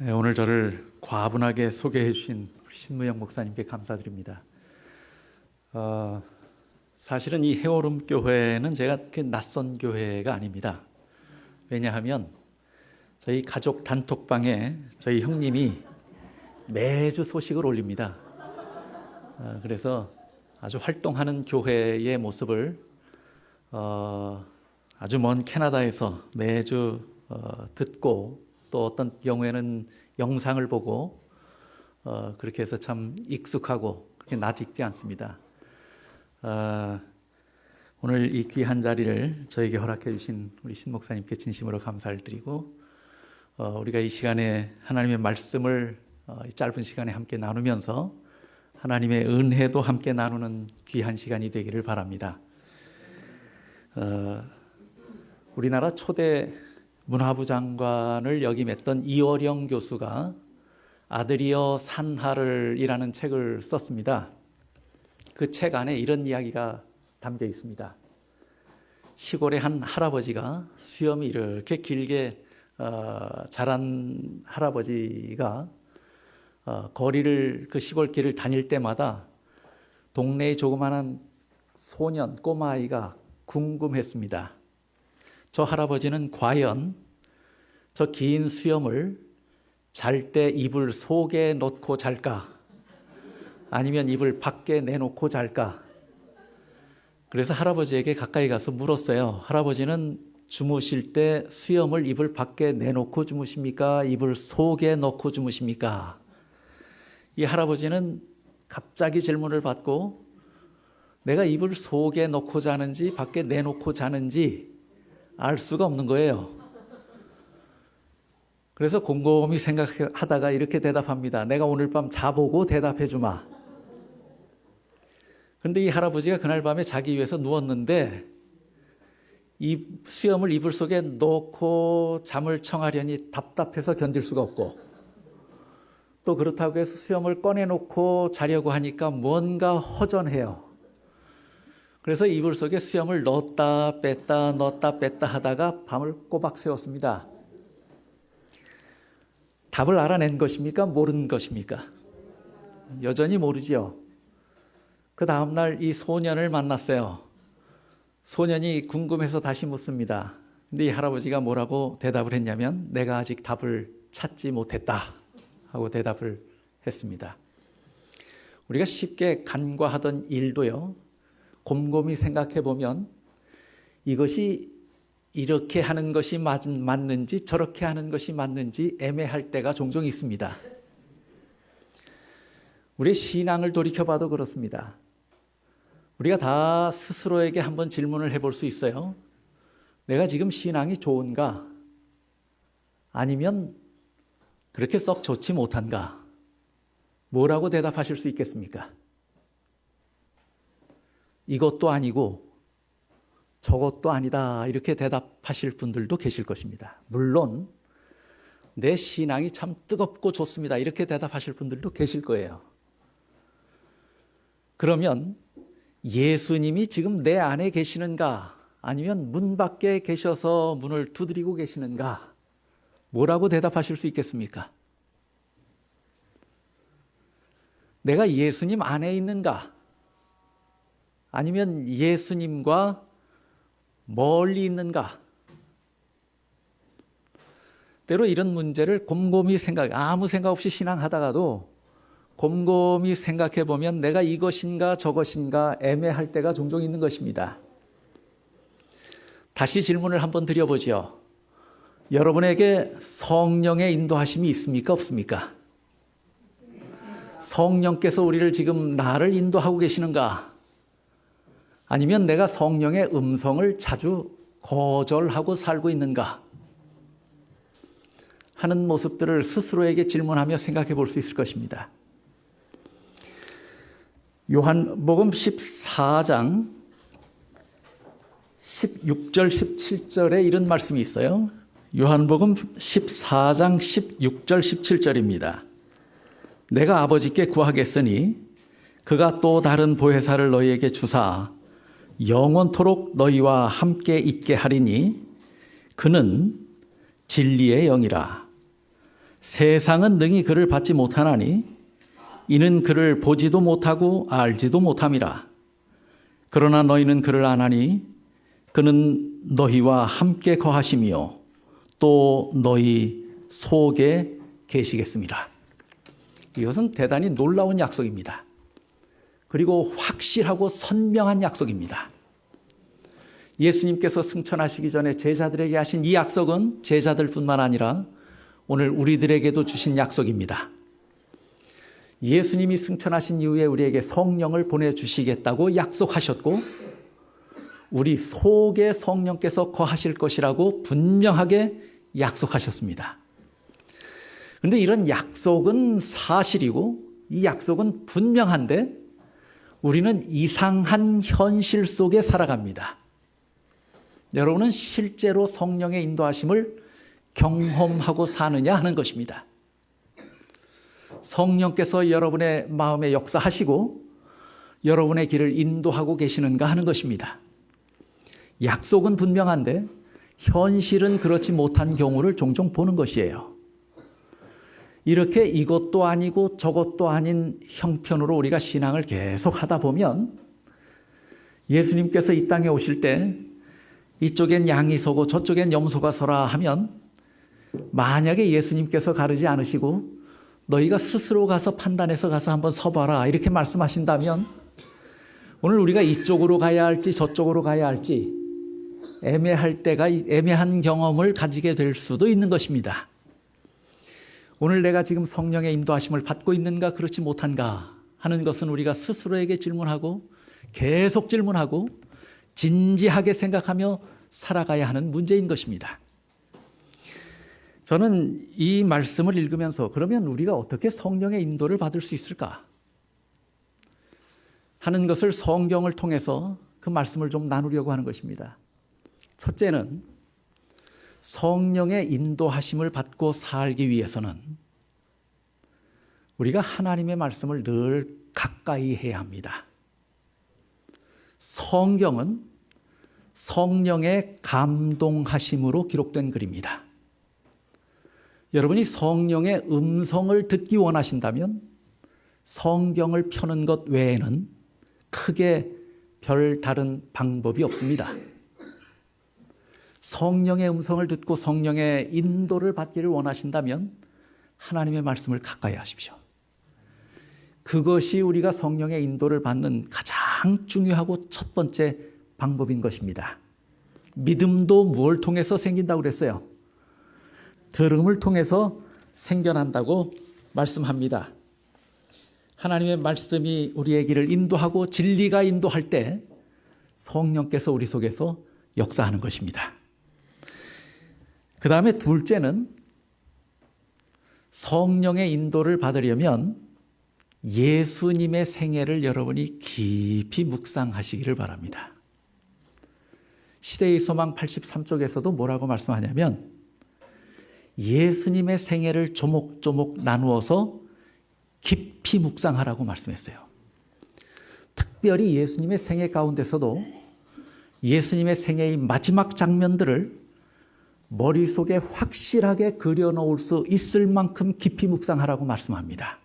네, 오늘 저를 과분하게 소개해 주신 신무영 목사님께 감사드립니다. 사실은 이 해오름 교회는 제가 그렇게 낯선 교회가 아닙니다. 왜냐하면 저희 가족 단톡방에 저희 형님이 매주 소식을 올립니다. 그래서 아주 활동하는 교회의 모습을 아주 먼 캐나다에서 매주 듣고, 또 어떤 경우에는 영상을 보고 그렇게 해서 참 익숙하고 그렇게 낯익지 않습니다. 오늘 이 귀한 자리를 저에게 허락해 주신 우리 신 목사님께 진심으로 감사를 드리고, 우리가 이 시간에 하나님의 말씀을 이 짧은 시간에 함께 나누면서 하나님의 은혜도 함께 나누는 귀한 시간이 되기를 바랍니다. 우리나라 초대 문화부 장관을 역임했던 이어령 교수가 아들이여 산하를이라는 책을 썼습니다. 그 책 안에 이런 이야기가 담겨 있습니다. 시골의 한 할아버지가, 수염이 이렇게 길게 자란 할아버지가 거리를, 그 시골길을 다닐 때마다 동네의 조그마한 소년, 꼬마아이가 궁금했습니다. 저 할아버지는 과연 저 긴 수염을 잘 때 이불 속에 넣고 잘까? 아니면 이불 밖에 내놓고 잘까? 그래서 할아버지에게 가까이 가서 물었어요. 할아버지는 주무실 때 수염을 이불 밖에 내놓고 주무십니까? 이불 속에 넣고 주무십니까? 이 할아버지는 갑자기 질문을 받고 내가 이불 속에 넣고 자는지 밖에 내놓고 자는지 알 수가 없는 거예요. 그래서 곰곰이 생각하다가 이렇게 대답합니다. 내가 오늘 밤 자보고 대답해 주마. 그런데 이 할아버지가 그날 밤에 자기 위해서 누웠는데 이 수염을 이불 속에 넣고 잠을 청하려니 답답해서 견딜 수가 없고, 또 그렇다고 해서 수염을 꺼내놓고 자려고 하니까 뭔가 허전해요. 그래서 이불 속에 수염을 넣었다 뺐다 넣었다 뺐다 하다가 밤을 꼬박 새웠습니다. 답을 알아낸 것입니까? 모르는 것입니까? 여전히 모르지요. 그 다음날 이 소년을 만났어요. 소년이 궁금해서 다시 묻습니다. 근데 이 할아버지가 뭐라고 대답을 했냐면 내가 아직 답을 찾지 못했다 하고 대답을 했습니다. 우리가 쉽게 간과하던 일도요, 곰곰이 생각해 보면 이것이 이렇게 하는 것이 맞는지 저렇게 하는 것이 맞는지 애매할 때가 종종 있습니다. 우리의 신앙을 돌이켜봐도 그렇습니다. 우리가 다 스스로에게 한번 질문을 해볼 수 있어요. 내가 지금 신앙이 좋은가? 아니면 그렇게 썩 좋지 못한가? 뭐라고 대답하실 수 있겠습니까? 이것도 아니고 저것도 아니다 이렇게 대답하실 분들도 계실 것입니다. 물론 내 신앙이 참 뜨겁고 좋습니다 이렇게 대답하실 분들도 계실 거예요. 그러면 예수님이 지금 내 안에 계시는가? 아니면 문 밖에 계셔서 문을 두드리고 계시는가? 뭐라고 대답하실 수 있겠습니까? 내가 예수님 안에 있는가? 아니면 예수님과 멀리 있는가? 때로 이런 문제를 곰곰이 아무 생각 없이 신앙하다가도 곰곰이 생각해 보면 내가 이것인가 저것인가 애매할 때가 종종 있는 것입니다. 다시 질문을 한번 드려보죠. 여러분에게 성령의 인도하심이 있습니까? 없습니까? 성령께서 우리를 지금 나를 인도하고 계시는가? 아니면 내가 성령의 음성을 자주 거절하고 살고 있는가 하는 모습들을 스스로에게 질문하며 생각해 볼 수 있을 것입니다. 요한복음 14장 16절 17절에 이런 말씀이 있어요. 요한복음 14장 16절 17절입니다. 내가 아버지께 구하겠으니 그가 또 다른 보혜사를 너희에게 주사 영원토록 너희와 함께 있게 하리니 그는 진리의 영이라. 세상은 능히 그를 받지 못하나니 이는 그를 보지도 못하고 알지도 못함이라. 그러나 너희는 그를 아나니 그는 너희와 함께 거하시며 또 너희 속에 계시겠습니다. 이것은 대단히 놀라운 약속입니다. 그리고 확실하고 선명한 약속입니다. 예수님께서 승천하시기 전에 제자들에게 하신 이 약속은 제자들뿐만 아니라 오늘 우리들에게도 주신 약속입니다. 예수님이 승천하신 이후에 우리에게 성령을 보내주시겠다고 약속하셨고 우리 속에 성령께서 거하실 것이라고 분명하게 약속하셨습니다. 그런데 이런 약속은 사실이고 이 약속은 분명한데 우리는 이상한 현실 속에 살아갑니다. 여러분은 실제로 성령의 인도하심을 경험하고 사느냐 하는 것입니다. 성령께서 여러분의 마음에 역사하시고 여러분의 길을 인도하고 계시는가 하는 것입니다. 약속은 분명한데 현실은 그렇지 못한 경우를 종종 보는 것이에요. 이렇게 이것도 아니고 저것도 아닌 형편으로 우리가 신앙을 계속 하다 보면 예수님께서 이 땅에 오실 때 이쪽엔 양이 서고 저쪽엔 염소가 서라 하면 만약에 예수님께서 가르지 않으시고 너희가 스스로 가서 판단해서 가서 한번 서봐라 이렇게 말씀하신다면 오늘 우리가 이쪽으로 가야 할지 저쪽으로 가야 할지 애매한 경험을 가지게 될 수도 있는 것입니다. 오늘 내가 지금 성령의 인도하심을 받고 있는가 그렇지 못한가 하는 것은 우리가 스스로에게 질문하고 계속 질문하고 진지하게 생각하며 살아가야 하는 문제인 것입니다. 저는 이 말씀을 읽으면서 그러면 우리가 어떻게 성령의 인도를 받을 수 있을까 하는 것을 성경을 통해서 그 말씀을 좀 나누려고 하는 것입니다. 첫째는 성령의 인도하심을 받고 살기 위해서는 우리가 하나님의 말씀을 늘 가까이 해야 합니다. 성경은 성령의 감동하심으로 기록된 글입니다. 여러분이 성령의 음성을 듣기 원하신다면 성경을 펴는 것 외에는 크게 별 다른 방법이 없습니다. 성령의 음성을 듣고 성령의 인도를 받기를 원하신다면 하나님의 말씀을 가까이 하십시오. 그것이 우리가 성령의 인도를 받는 가장 중요하고 첫 번째 방법인 것입니다. 믿음도 무엇을 통해서 생긴다고 그랬어요? 들음을 통해서 생겨난다고 말씀합니다. 하나님의 말씀이 우리의 길을 인도하고 진리가 인도할 때 성령께서 우리 속에서 역사하는 것입니다. 그 다음에 둘째는 성령의 인도를 받으려면 예수님의 생애를 여러분이 깊이 묵상하시기를 바랍니다. 시대의 소망 83쪽에서도 뭐라고 말씀하냐면 예수님의 생애를 조목조목 나누어서 깊이 묵상하라고 말씀했어요. 특별히 예수님의 생애 가운데서도 예수님의 생애의 마지막 장면들을 머릿속에 확실하게 그려놓을 수 있을 만큼 깊이 묵상하라고 말씀합니다.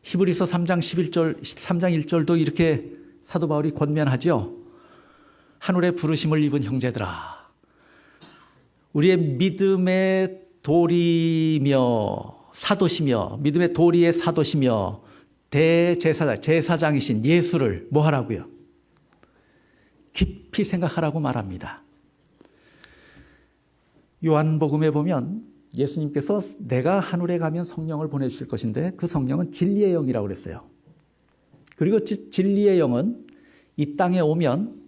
히브리서 3장 1절도 이렇게 사도 바울이 권면하죠. 하늘의 부르심을 입은 형제들아, 우리의 믿음의 도리며 사도시며 믿음의 도리의 사도시며 제사장이신 예수를 뭐 하라고요? 깊이 생각하라고 말합니다. 요한복음에 보면 예수님께서 내가 하늘에 가면 성령을 보내주실 것인데 그 성령은 진리의 영이라고 그랬어요. 그리고 진리의 영은 이 땅에 오면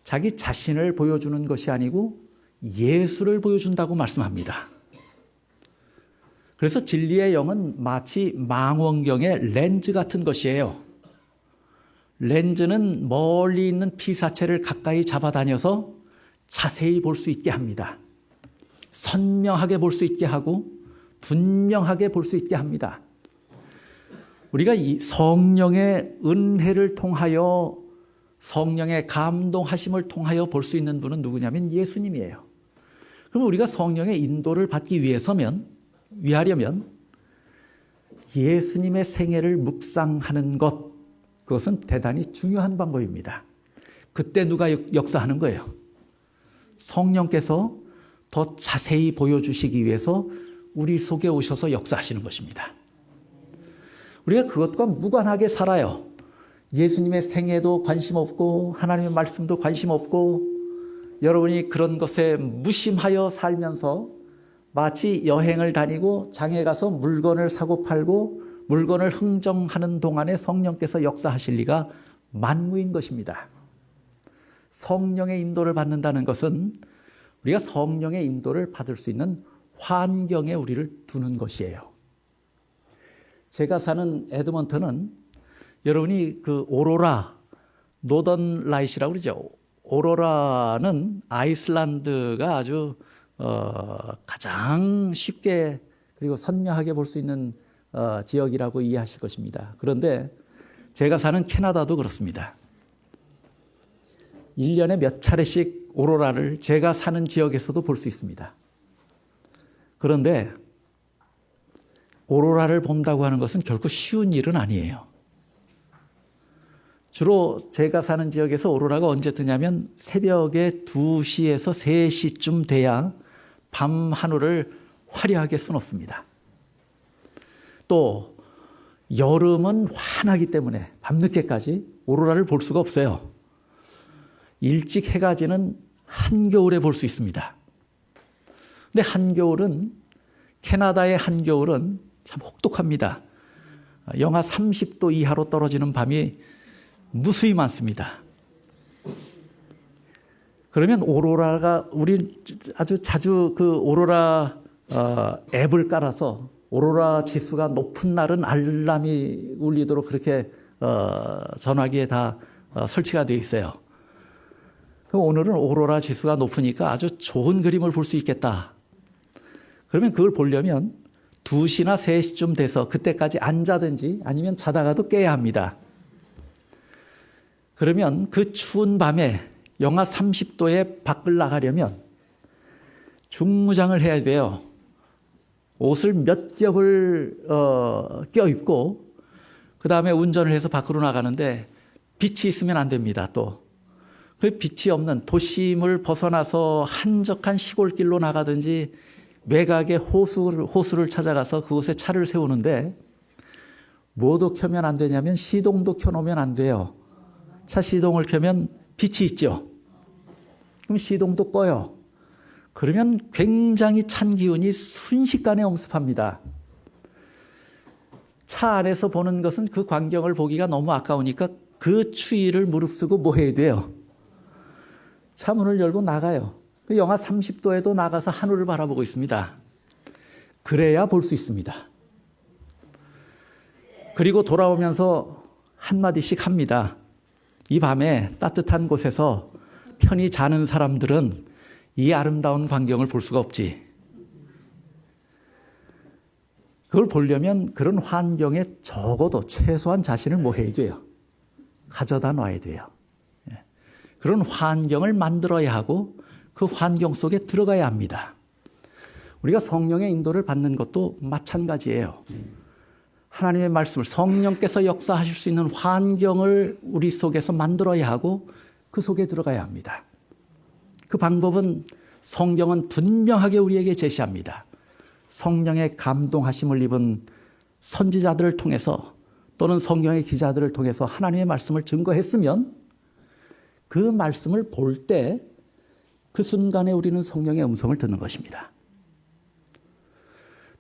자기 자신을 보여주는 것이 아니고 예수를 보여준다고 말씀합니다. 그래서 진리의 영은 마치 망원경의 렌즈 같은 것이에요. 렌즈는 멀리 있는 피사체를 가까이 잡아다녀서 자세히 볼 수 있게 합니다. 선명하게 볼 수 있게 하고 분명하게 볼 수 있게 합니다. 우리가 이 성령의 은혜를 통하여 성령의 감동하심을 통하여 볼 수 있는 분은 누구냐면 예수님이에요. 그럼 우리가 성령의 인도를 받기 위해서면 위하려면 예수님의 생애를 묵상하는 것, 그것은 대단히 중요한 방법입니다. 그때 누가 역사하는 거예요? 성령께서 더 자세히 보여주시기 위해서 우리 속에 오셔서 역사하시는 것입니다. 우리가 그것과 무관하게 살아요. 예수님의 생애도 관심 없고 하나님의 말씀도 관심 없고 여러분이 그런 것에 무심하여 살면서 마치 여행을 다니고 장에 가서 물건을 사고 팔고 물건을 흥정하는 동안에 성령께서 역사하실 리가 만무인 것입니다. 성령의 인도를 받는다는 것은 우리가 성령의 인도를 받을 수 있는 환경에 우리를 두는 것이에요. 제가 사는 에드먼턴은 여러분이 그 오로라, 노던 라이트라고 그러죠. 오로라는 아이슬란드가 아주 가장 쉽게 그리고 선명하게 볼 수 있는 지역이라고 이해하실 것입니다. 그런데 제가 사는 캐나다도 그렇습니다. 1년에 몇 차례씩 오로라를 제가 사는 지역에서도 볼 수 있습니다. 그런데 오로라를 본다고 하는 것은 결코 쉬운 일은 아니에요. 주로 제가 사는 지역에서 오로라가 언제 뜨냐면 새벽에 2시에서 3시쯤 돼야 밤 하늘을 화려하게 수놓습니다. 또 여름은 환하기 때문에 밤늦게까지 오로라를 볼 수가 없어요. 일찍 해가 지는 한겨울에 볼 수 있습니다. 근데 한겨울은, 캐나다의 한겨울은 참 혹독합니다. 영하 30도 이하로 떨어지는 밤이 무수히 많습니다. 그러면 오로라가, 우리 아주 자주 그 오로라 앱을 깔아서 오로라 지수가 높은 날은 알람이 울리도록 그렇게 전화기에 다 설치가 되어 있어요. 그럼 오늘은 오로라 지수가 높으니까 아주 좋은 그림을 볼 수 있겠다. 그러면 그걸 보려면 2시나 3시쯤 돼서 그때까지 안 자든지 아니면 자다가도 깨야 합니다. 그러면 그 추운 밤에 영하 30도에 밖을 나가려면 중무장을 해야 돼요. 옷을 몇 겹을 껴입고 그 다음에 운전을 해서 밖으로 나가는데 빛이 있으면 안 됩니다. 또 그 빛이 없는 도심을 벗어나서 한적한 시골길로 나가든지 외곽의 호수를 찾아가서 그곳에 차를 세우는데 뭐도 켜면 안 되냐면 시동도 켜놓으면 안 돼요. 차 시동을 켜면 빛이 있죠. 그럼 시동도 꺼요. 그러면 굉장히 찬 기운이 순식간에 엄습합니다. 차 안에서 보는 것은 그 광경을 보기가 너무 아까우니까 그 추위를 무릅쓰고 뭐 해야 돼요? 차 문을 열고 나가요. 영하 30도에도 나가서 하늘을 바라보고 있습니다. 그래야 볼 수 있습니다. 그리고 돌아오면서 한마디씩 합니다. 이 밤에 따뜻한 곳에서 편히 자는 사람들은 이 아름다운 광경을 볼 수가 없지. 그걸 보려면 그런 환경에 적어도 최소한 자신을 뭐 해야 돼요? 가져다 놔야 돼요. 그런 환경을 만들어야 하고 그 환경 속에 들어가야 합니다. 우리가 성령의 인도를 받는 것도 마찬가지예요. 하나님의 말씀을, 성령께서 역사하실 수 있는 환경을 우리 속에서 만들어야 하고 그 속에 들어가야 합니다. 그 방법은 성경은 분명하게 우리에게 제시합니다. 성령의 감동하심을 입은 선지자들을 통해서 또는 성경의 기자들을 통해서 하나님의 말씀을 증거했으면 그 말씀을 볼 때 그 순간에 우리는 성령의 음성을 듣는 것입니다.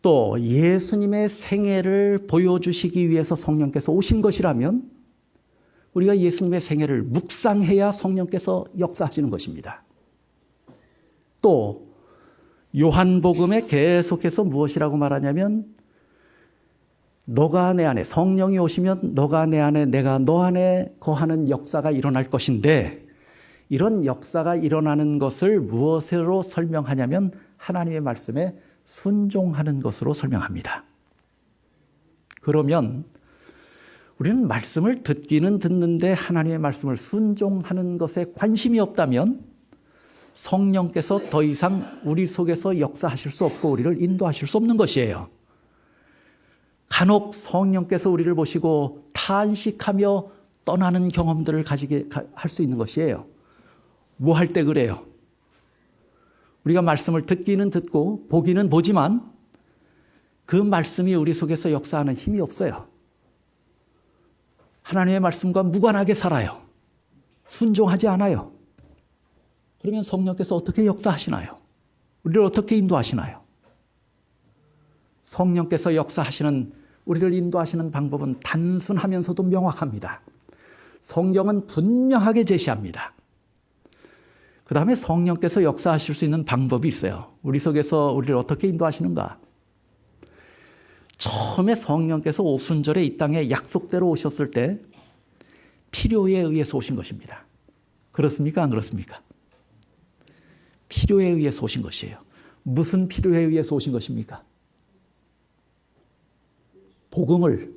또 예수님의 생애를 보여주시기 위해서 성령께서 오신 것이라면 우리가 예수님의 생애를 묵상해야 성령께서 역사하시는 것입니다. 또 요한복음에 계속해서 무엇이라고 말하냐면 너가 내 안에, 성령이 오시면 너가 내 안에, 내가 너 안에 거하는 역사가 일어날 것인데 이런 역사가 일어나는 것을 무엇으로 설명하냐면 하나님의 말씀에 순종하는 것으로 설명합니다. 그러면 우리는 말씀을 듣기는 듣는데 하나님의 말씀을 순종하는 것에 관심이 없다면 성령께서 더 이상 우리 속에서 역사하실 수 없고 우리를 인도하실 수 없는 것이에요. 간혹 성령께서 우리를 보시고 탄식하며 떠나는 경험들을 가지게 할 수 있는 것이에요. 뭐 할 때 그래요? 우리가 말씀을 듣기는 듣고 보기는 보지만 그 말씀이 우리 속에서 역사하는 힘이 없어요. 하나님의 말씀과 무관하게 살아요. 순종하지 않아요. 그러면 성령께서 어떻게 역사하시나요? 우리를 어떻게 인도하시나요? 성령께서 역사하시는, 우리를 인도하시는 방법은 단순하면서도 명확합니다. 성경은 분명하게 제시합니다. 그 다음에 성령께서 역사하실 수 있는 방법이 있어요. 우리 속에서 우리를 어떻게 인도하시는가? 처음에 성령께서 오순절에 이 땅에 약속대로 오셨을 때 필요에 의해서 오신 것입니다. 그렇습니까? 안 그렇습니까? 필요에 의해서 오신 것이에요. 무슨 필요에 의해서 오신 것입니까? 복음을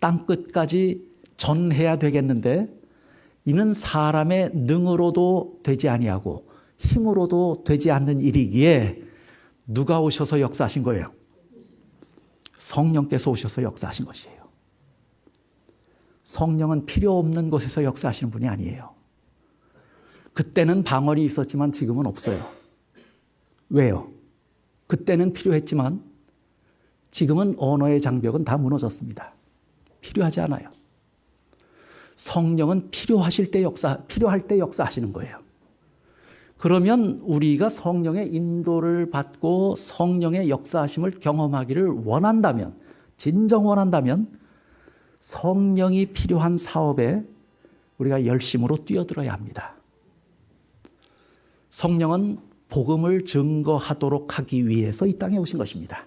땅끝까지 전해야 되겠는데 이는 사람의 능으로도 되지 아니하고 힘으로도 되지 않는 일이기에 누가 오셔서 역사하신 거예요? 성령께서 오셔서 역사하신 것이에요. 성령은 필요 없는 곳에서 역사하시는 분이 아니에요. 그때는 방언이 있었지만 지금은 없어요. 왜요? 그때는 필요했지만 지금은 언어의 장벽은 다 무너졌습니다. 필요하지 않아요. 성령은 필요할 때 역사하시는 거예요. 그러면 우리가 성령의 인도를 받고 성령의 역사하심을 경험하기를 원한다면, 진정 원한다면 성령이 필요한 사업에 우리가 열심으로 뛰어들어야 합니다. 성령은 복음을 증거하도록 하기 위해서 이 땅에 오신 것입니다.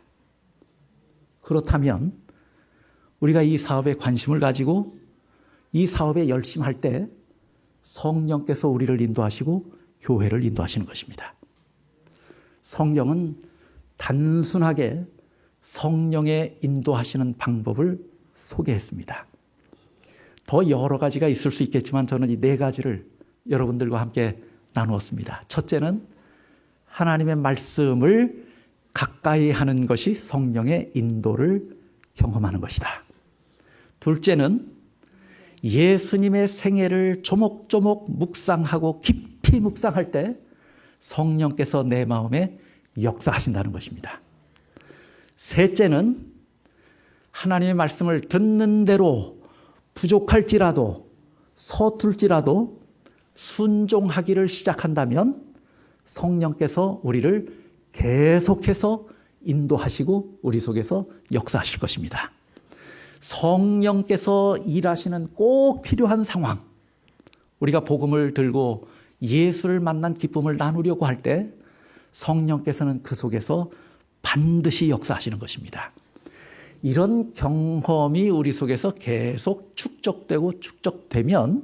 그렇다면 우리가 이 사업에 관심을 가지고 이 사업에 열심할 때 성령께서 우리를 인도하시고 교회를 인도하시는 것입니다. 성령은 단순하게 성령의 인도하시는 방법을 소개했습니다. 더 여러 가지가 있을 수 있겠지만 저는 이 네 가지를 여러분들과 함께 나누었습니다. 첫째는 하나님의 말씀을 가까이 하는 것이 성령의 인도를 경험하는 것이다. 둘째는 예수님의 생애를 조목조목 묵상하고 깊이 묵상할 때 성령께서 내 마음에 역사하신다는 것입니다. 셋째는 하나님의 말씀을 듣는 대로 부족할지라도 서툴지라도 순종하기를 시작한다면 성령께서 우리를 계속해서 인도하시고 우리 속에서 역사하실 것입니다. 성령께서 일하시는 꼭 필요한 상황, 우리가 복음을 들고 예수를 만난 기쁨을 나누려고 할 때 성령께서는 그 속에서 반드시 역사하시는 것입니다. 이런 경험이 우리 속에서 계속 축적되면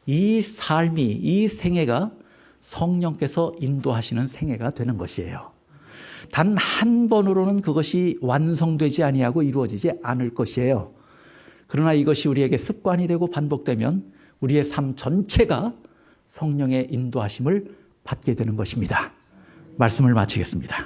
이 삶이, 이 생애가 성령께서 인도하시는 생애가 되는 것이에요. 단 한 번으로는 그것이 완성되지 아니하고 이루어지지 않을 것이에요. 그러나 이것이 우리에게 습관이 되고 반복되면 우리의 삶 전체가 성령의 인도하심을 받게 되는 것입니다. 말씀을 마치겠습니다.